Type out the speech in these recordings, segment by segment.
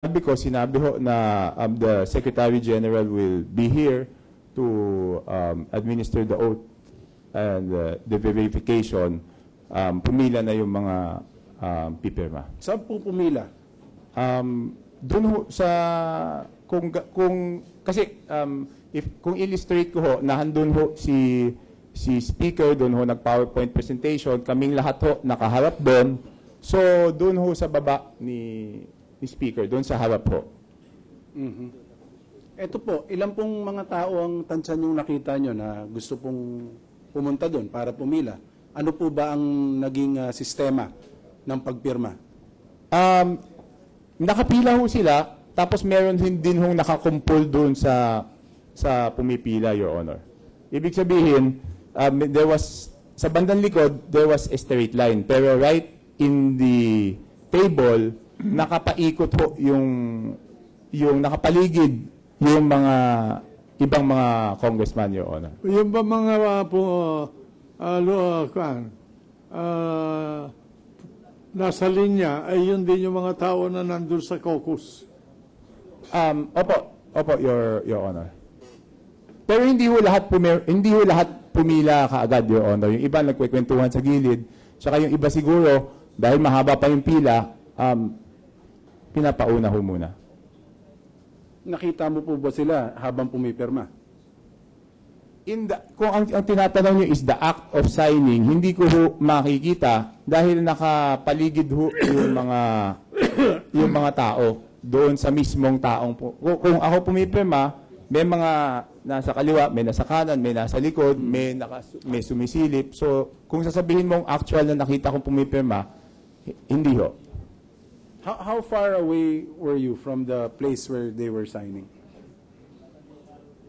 sinabi ho na the Secretary General will be here to administer the oath and the verification. Pumila na yung mga pipirma. Saan po pumila? Doon ho sa kasi kung illustrate ko ho, nahandun ho si speaker, doon ho nag-PowerPoint presentation, kaming lahat ho nakaharap doon. So doon ho sa baba ni speaker, doon sa harap ho. Ito po, ilan pong mga tao ang tansyan yung nakita nyo na gusto pong pumunta doon para pumila? Ano po ba ang naging sistema ng pagpirma? Nakapila ho sila, tapos meron din hong nakakumpul doon sa pumipila, Your Honor. Ibig sabihin, sa bandang likod, there was a straight line. Pero right in the table, nakapaikot ho yung nakapaligid yung mga ibang mga congressman, Your Honor. Yung ba mga nasa linya ay yun din yung mga tao na nandun sa caucus? Opo, Your Honor. Pero hindi ho lahat pumila kaagad, Your Honor. Yung iba nagkwekwentuhan sa gilid, saka yung iba siguro dahil mahaba pa yung pila, pinapauna ho muna. Nakita mo po ba sila habang pumipirma? Kung ang tinatanong nyo is the act of signing, hindi ko ho makikita dahil nakapaligid ho yung mga tao doon sa mismong taong po. Kung ako pumipirma, may mga nasa kaliwa, may nasa kanan, may nasa likod, may sumisilip. So, kung sasabihin mong actual na nakita kong pumipirma, hindi ho. How far away were you from the place where they were signing?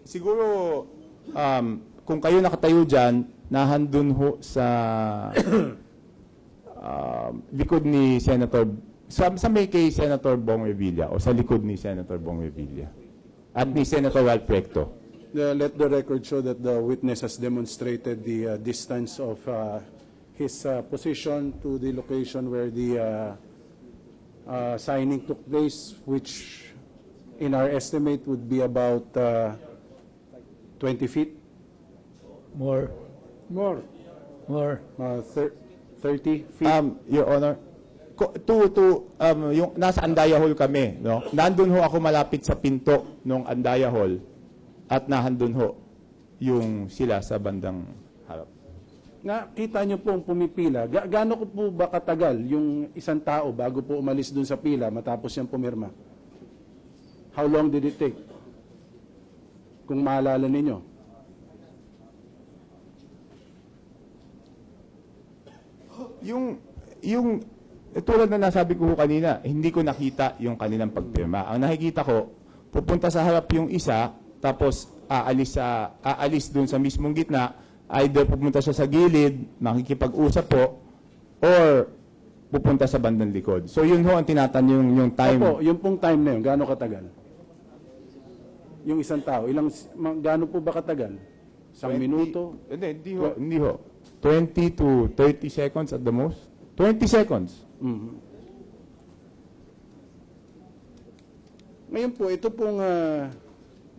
Siguro, kung kayo nakatayo dyan, nahandun ho sa likod ni Senator, sa may kay Senator Bong Revilla o sa likod ni Senator Bong Revilla at ni Senator Ralph Recto. Let the record show that the witness has demonstrated the distance of his position to the location where the signing took place, which in our estimate would be about 20 feet. More. 30 feet. Your Honor, yung nasa Andaya Hall kami, no? Nandun ho ako malapit sa pinto ng Andaya Hall at nahandun ho yung sila sa bandang harap. Nakita nyo pong pumipila. Gaano ko po ba katagal yung isang tao bago po umalis dun sa pila matapos siyang pumirma? How long did it take? Kung maalala ninyo. Tulad na nasabi ko kanina, hindi ko nakita yung kanilang pagpirma. Ang nakikita ko, pupunta sa harap yung isa, tapos aalis dun sa mismong gitna, either pupunta siya sa gilid, makikipag-usap po, or pupunta sa bandang likod. So yun ho ang tinatanong yung time. Opo, yung pong time na yun, gaano katagal? Yung isang tao, gaano po ba katagal? Isang minuto? Hindi ho. 20 to 30 seconds at the most. 20 seconds. Ngayon po, ito pong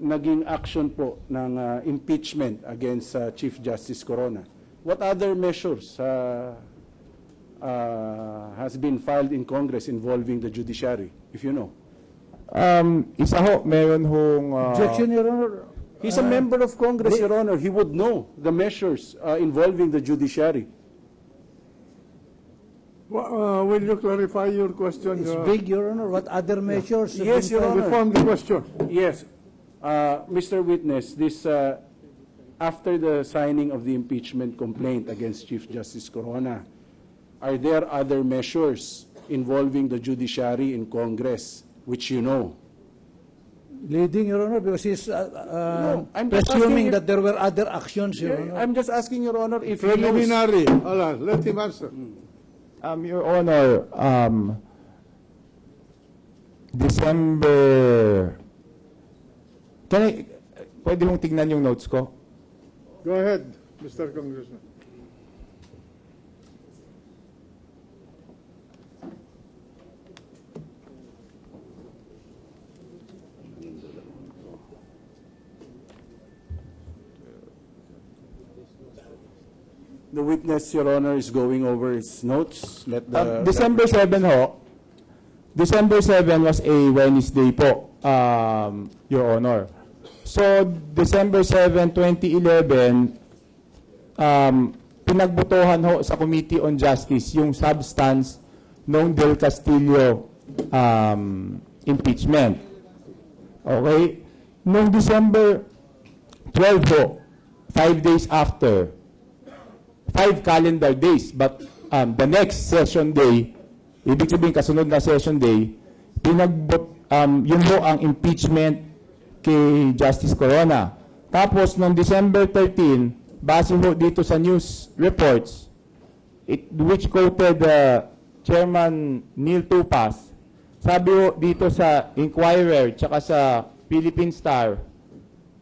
naging action po ng impeachment against Chief Justice Corona. What other measures has been filed in Congress involving the judiciary, if you know? Isa ho, meron hong... Objection, Your Honor. He's a member of Congress, Your Honor. He would know the measures involving the judiciary. Will you clarify your question? It's big, Your Honor. What other measures? Yes, Your Honor. Reform the question. Yes. Mr. Witness, this after the signing of the impeachment complaint against Chief Justice Corona, are there other measures involving the judiciary in Congress which you know? Leading, Your Honor, because he's No, I'm just presuming asking that there were other actions, Your Honor. I'm just asking, Your Honor, if he knows. Preliminary. Let him answer. Your Honor, December... Pwede mong tignan yung notes ko? Go ahead, Mr. Congressman. The witness, Your Honor, is going over his notes. Let the December 7 ho, December 7 was a Wednesday po, Your Honor. So, December 7, 2011, pinagbotohan ho sa Committee on Justice yung substance ng Del Castillo impeachment. Okay? Noong December 12 ho, 5 days after, 5 calendar days, but the next session day, ibig sabihin kasunod na session day, yun ho ang impeachment kay Justice Corona. Tapos, noong December 13, base ho dito sa news reports, which quoted Chairman Neil Tupas, sabi ho dito sa Inquirer tsaka sa Philippine Star,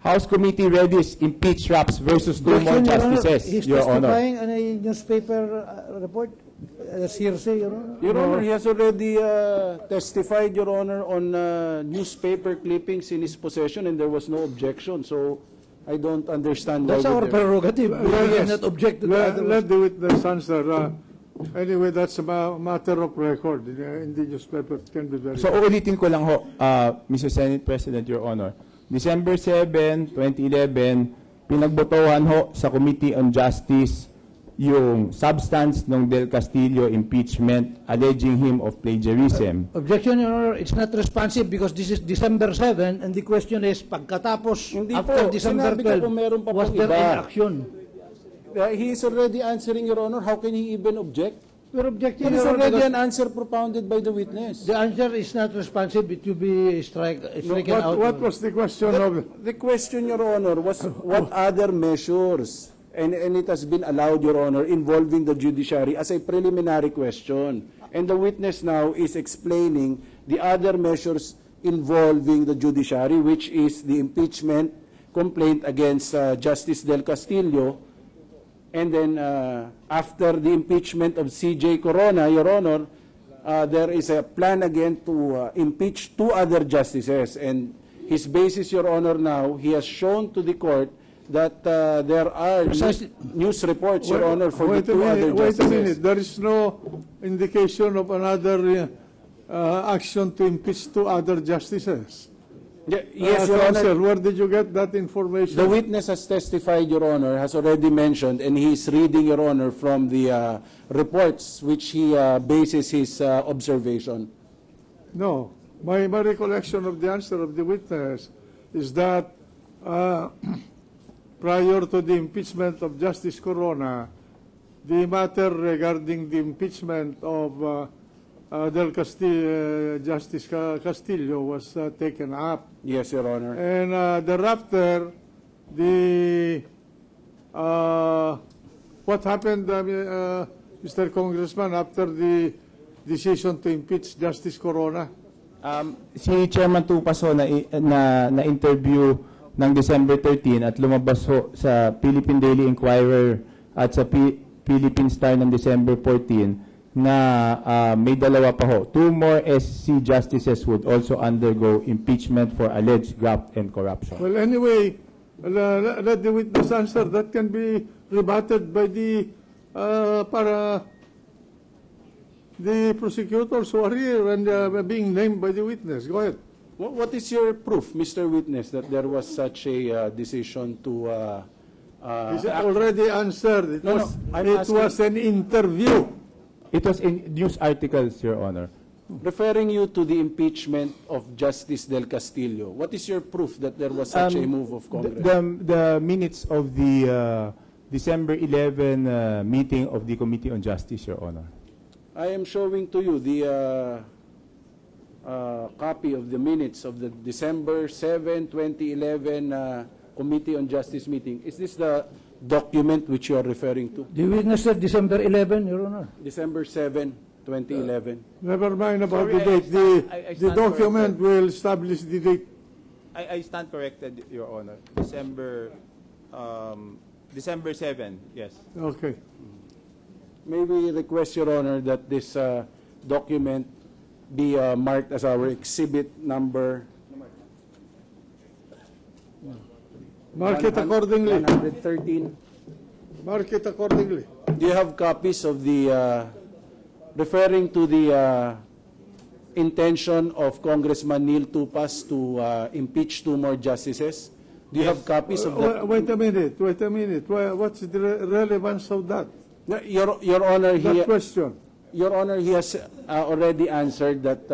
House Committee readies impeach Raps versus 2 more justices, He's Your Honor. testifying on a newspaper report, hearsay, Your Honor. Your Honor, he has already testified, Your Honor, on newspaper clippings in his possession, and there was no objection. So I don't understand why. That's our there- prerogative. We Yes. cannot object to the other. Let the witness answer. Anyway, that's a matter of record in the newspaper. It can be very. So uulitin ko lang ho, Mr. Senate President, Your Honor. December 7, 2011, pinagbotohan ho sa Committee on Justice yung substance ng Del Castillo impeachment alleging him of plagiarism. Objection, Your Honor, it's not responsive because this is December 7 and the question is, pagkatapos, Hindi after po, December sinabi ko 12, po meron pa was pong there iba. any action? He is already answering, Your Honor. How can he even object? We're objecting, It is Your Honor, already because an answer propounded by the witness. the answer is not responsive. It will be stricken out. What was the question of? The question, Your Honor, was what other measures, and it has been allowed, Your Honor, involving the judiciary as a preliminary question. And the witness now is explaining the other measures involving the judiciary, which is the impeachment complaint against Justice Del Castillo. And then after the impeachment of C.J. Corona, Your Honor, there is a plan again to impeach 2 other justices. And his basis, Your Honor, now, he has shown to the court that there are Precisely. news reports, Your Honor, for the 2 other Wait a minute. justices. There is no indication of another action to impeach 2 other justices. Yes, Your Counsel, Honor. where did you get that information? The witness has testified, Your Honor, has already mentioned, and he is reading, Your Honor, from the reports which he bases his observation. No. My recollection of the answer of the witness is that prior to the impeachment of Justice Corona, the matter regarding the impeachment of Del Castillo, Justice Castillo was taken up. Yes, Your Honor. And thereafter, what happened, Mr. Congressman, after the decision to impeach Justice Corona? Si Chairman Tupas ho na-interview ng December 13 at lumabas ho sa Philippine Daily Inquirer at sa Philippine Star ng December 14 na may dalawa pa ho. 2 more SC justices would also undergo impeachment for alleged graft and corruption. Well, anyway, let the witness answer. That can be rebutted by the prosecutors who are here and being named by the witness. Go ahead. What is your proof, Mr. Witness, that there was such a decision to... Is it already answered? It No, was, no, I'm it asking- was an interview. It was in news articles, Your Honor. Referring you to the impeachment of Justice Del Castillo, what is your proof that there was such a move of Congress? The minutes of the December 11 meeting of the Committee on Justice, Your Honor. I am showing to you the copy of the minutes of the December 7, 2011 Committee on Justice meeting. Is this the document which you are referring to? The witness said December 11, Your Honor. December 7, 2011. Never mind about Sorry, the date. I The stand document will establish the date. I stand corrected, Your Honor. December 7, yes. Okay. May we request, Your Honor, that this document be marked as our exhibit number Mark it accordingly. 113. Mark it accordingly. Do you have copies of the, referring to the intention of Congressman Neil Tupas to impeach 2 more justices? Do you have copies of that? Wait a minute. What's the relevance of that? Your Honor, That question. Your Honor, he has already answered that